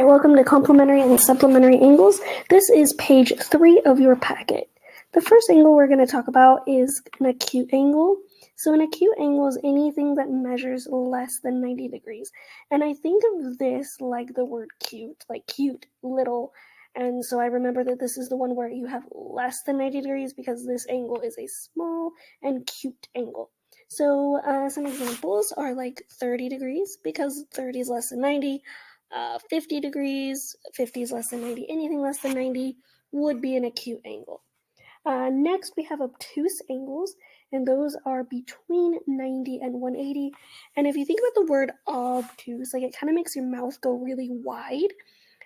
Alright, welcome to Complementary and Supplementary Angles. This is page 3 of your packet. The first angle we're going to talk about is an acute angle. So an acute angle is anything that measures less than 90 degrees. And I think of this like the word cute, like cute, little. And so I remember that this is the one where you have less than 90 degrees because this angle is a small and cute angle. So some examples are like 30 degrees because 30 is less than 90. 50 degrees, 50 is less than 90, anything less than 90 would be an acute angle. Next, we have obtuse angles, and those are between 90 and 180. And if you think about the word obtuse, like it kind of makes your mouth go really wide.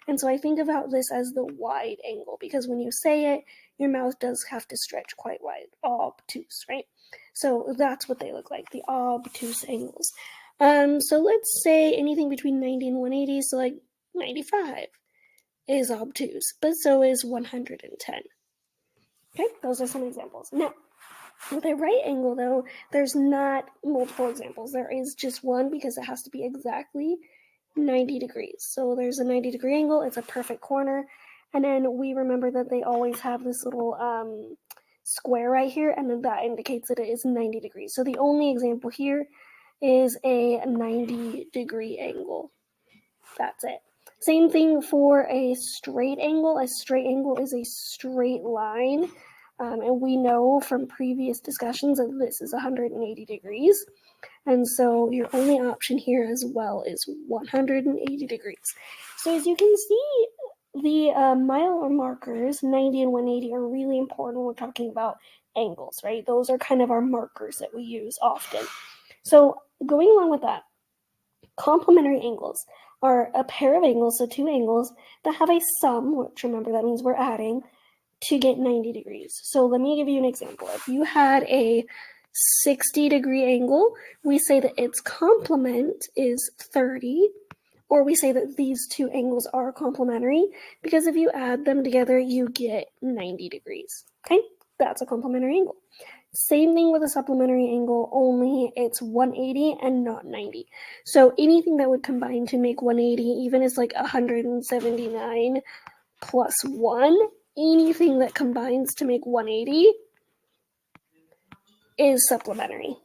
And so I think about this as the wide angle, because when you say it, your mouth does have to stretch quite wide. Obtuse, right? So that's what they look like, the obtuse angles. So let's say anything between 90 and 180, so like 95 is obtuse, but so is 110. Okay, those are some examples. Now, with a right angle, though, there's not multiple examples. There is just one because it has to be exactly 90 degrees. So there's a 90-degree angle. It's a perfect corner. And then we remember that they always have this little square right here, and then that indicates that it is 90 degrees. So the only example here is a 90-degree angle. That's it. Same thing for a straight angle. A straight angle is a straight line. And we know from previous discussions that this is 180 degrees. And so your only option here as well is 180 degrees. So as you can see, the mile markers, 90 and 180, are really important when we're talking about angles, right? Those are kind of our markers that we use often. So going along with that, complementary angles are a pair of angles, so two angles, that have a sum, which remember that means we're adding, to get 90 degrees. So let me give you an example. If you had a 60-degree angle, we say that its complement is 30, or we say that these two angles are complementary, because if you add them together, you get 90 degrees. Okay, that's a complementary angle. Same thing with a supplementary angle, only it's 180 and not 90. So anything that would combine to make 180, even as like 179 plus 1, anything that combines to make 180 is supplementary.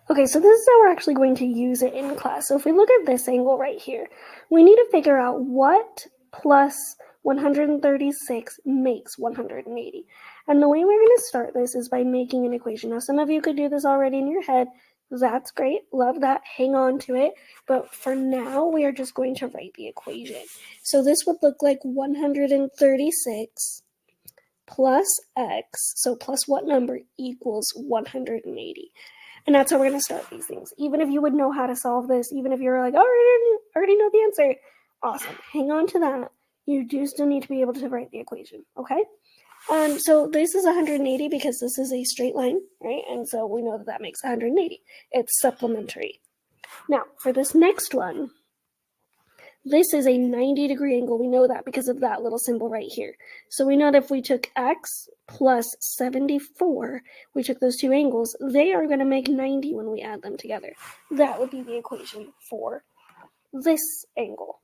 Okay, so this is how we're actually going to use it in class. So if we look at this angle right here, we need to figure out what plus 136 makes 180. And the way we're going to start this is by making an equation. Now, some of you could do this already in your head. That's great. Love that. Hang on to it. But for now, we are just going to write the equation. So this would look like 136 plus x, so plus what number, equals 180. And that's how we're going to start these things. Even if you would know how to solve this, even if you're like, oh, I already know the answer, awesome. Hang on to that. You do still need to be able to write the equation, okay? So this is 180 because this is a straight line, right? And so we know that that makes 180. It's supplementary. Now, for this next one, this is a 90-degree angle. We know that because of that little symbol right here. So we know that if we took x plus 74, we took those two angles, they are going to make 90 when we add them together. That would be the equation for this angle.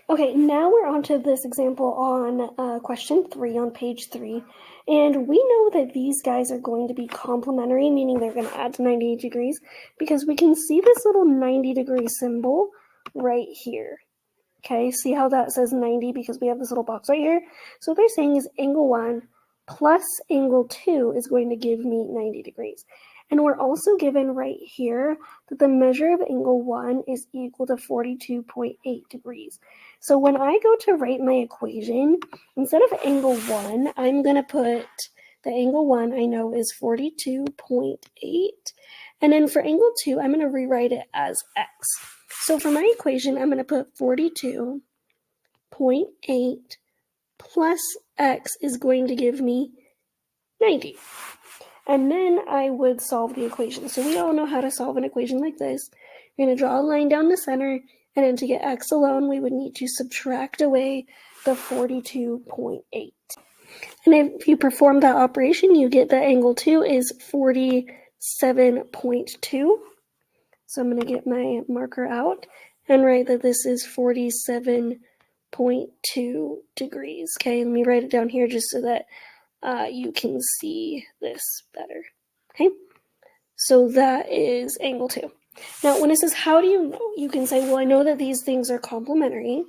Okay, now we're on to this example on question 3 on page 3. And we know that these guys are going to be complementary, meaning they're going to add to 90 degrees, because we can see this little 90-degree symbol right here. Okay, see how that says 90 because we have this little box right here? So what they're saying is angle 1 plus angle 2 is going to give me 90 degrees. And we're also given right here that the measure of angle 1 is equal to 42.8 degrees. So when I go to write my equation, instead of angle 1, I'm going to put the angle 1 I know is 42.8. And then for angle 2, I'm going to rewrite it as x. So for my equation, I'm going to put 42.8 plus x is going to give me 90. And then I would solve the equation. So we all know how to solve an equation like this. You're going to draw a line down the center, and then to get x alone, we would need to subtract away the 42.8. And if you perform that operation, you get that angle 2 is 47.2. So I'm going to get my marker out and write that this is 47.2 degrees. Okay, let me write it down here just so that you can see this better. Okay, so that is angle 2. Now, when it says, how do you know? You can say, well, I know that these things are complementary,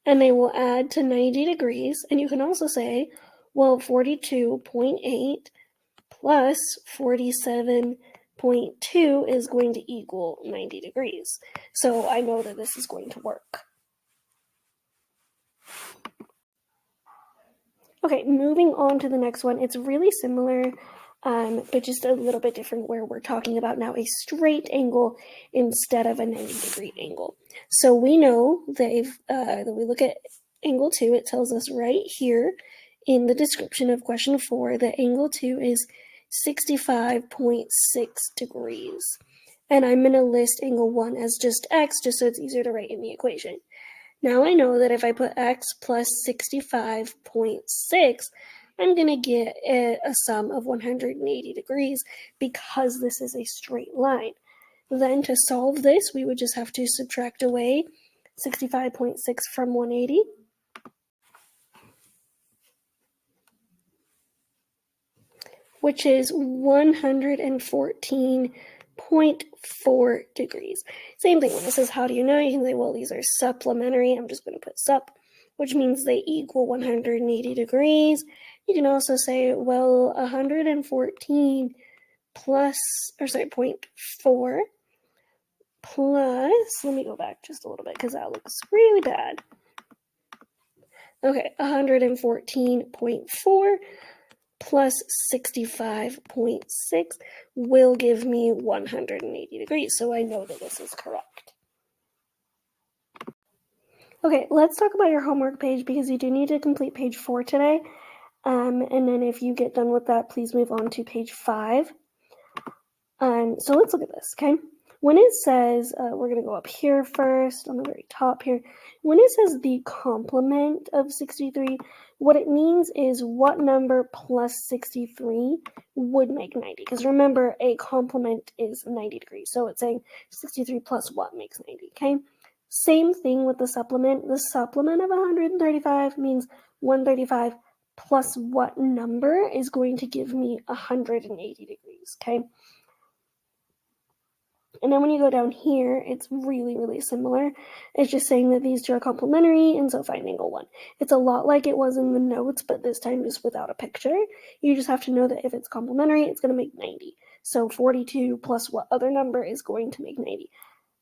and they will add to 90 degrees. And you can also say, well, 42.8 plus 47.2 is going to equal 90 degrees. So I know that this is going to work. Okay, moving on to the next one. It's really similar, but just a little bit different, where we're talking about now a straight angle instead of a 90-degree angle. So we know that that we look at angle 2, it tells us right here in the description of question 4 that angle 2 is 65.6 degrees. And I'm going to list angle 1 as just x, just so it's easier to write in the equation. Now I know that if I put x plus 65.6, I'm going to get a sum of 180 degrees because this is a straight line. Then to solve this, we would just have to subtract away 65.6 from 180. Which is 114.4 degrees. Same thing when it says, how do you know? You can say, well, these are supplementary. I'm just going to put sup, which means they equal 180 degrees. You can also say, well, 114 plus, or sorry, 0.4 plus, let me go back just a little bit because that looks really bad. Okay, 114.4 plus 65.6 will give me 180 degrees. So I know that this is correct. Okay, let's talk about your homework page because you do need to complete page 4 today. And then if you get done with that, please move on to page 5. So let's look at this, okay? When it says, we're going to go up here first, on the very top here. When it says the complement of 63, what it means is what number plus 63 would make 90. Because remember, a complement is 90 degrees. So it's saying 63 plus what makes 90, okay? Same thing with the supplement. The supplement of 135 means 135 plus what number is going to give me 180 degrees, okay? And then when you go down here, it's really, really similar. It's just saying that these two are complementary, and so find angle 1. It's a lot like it was in the notes, but this time just without a picture. You just have to know that if it's complementary, it's going to make 90. So 42 plus what other number is going to make 90.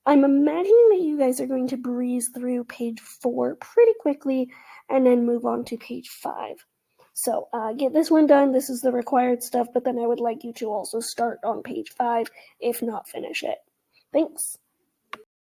I'm imagining that you guys are going to breeze through page 4 pretty quickly and then move on to page 5. So get this one done. This is the required stuff, but then I would like you to also start on page 5, if not finish it. Thanks.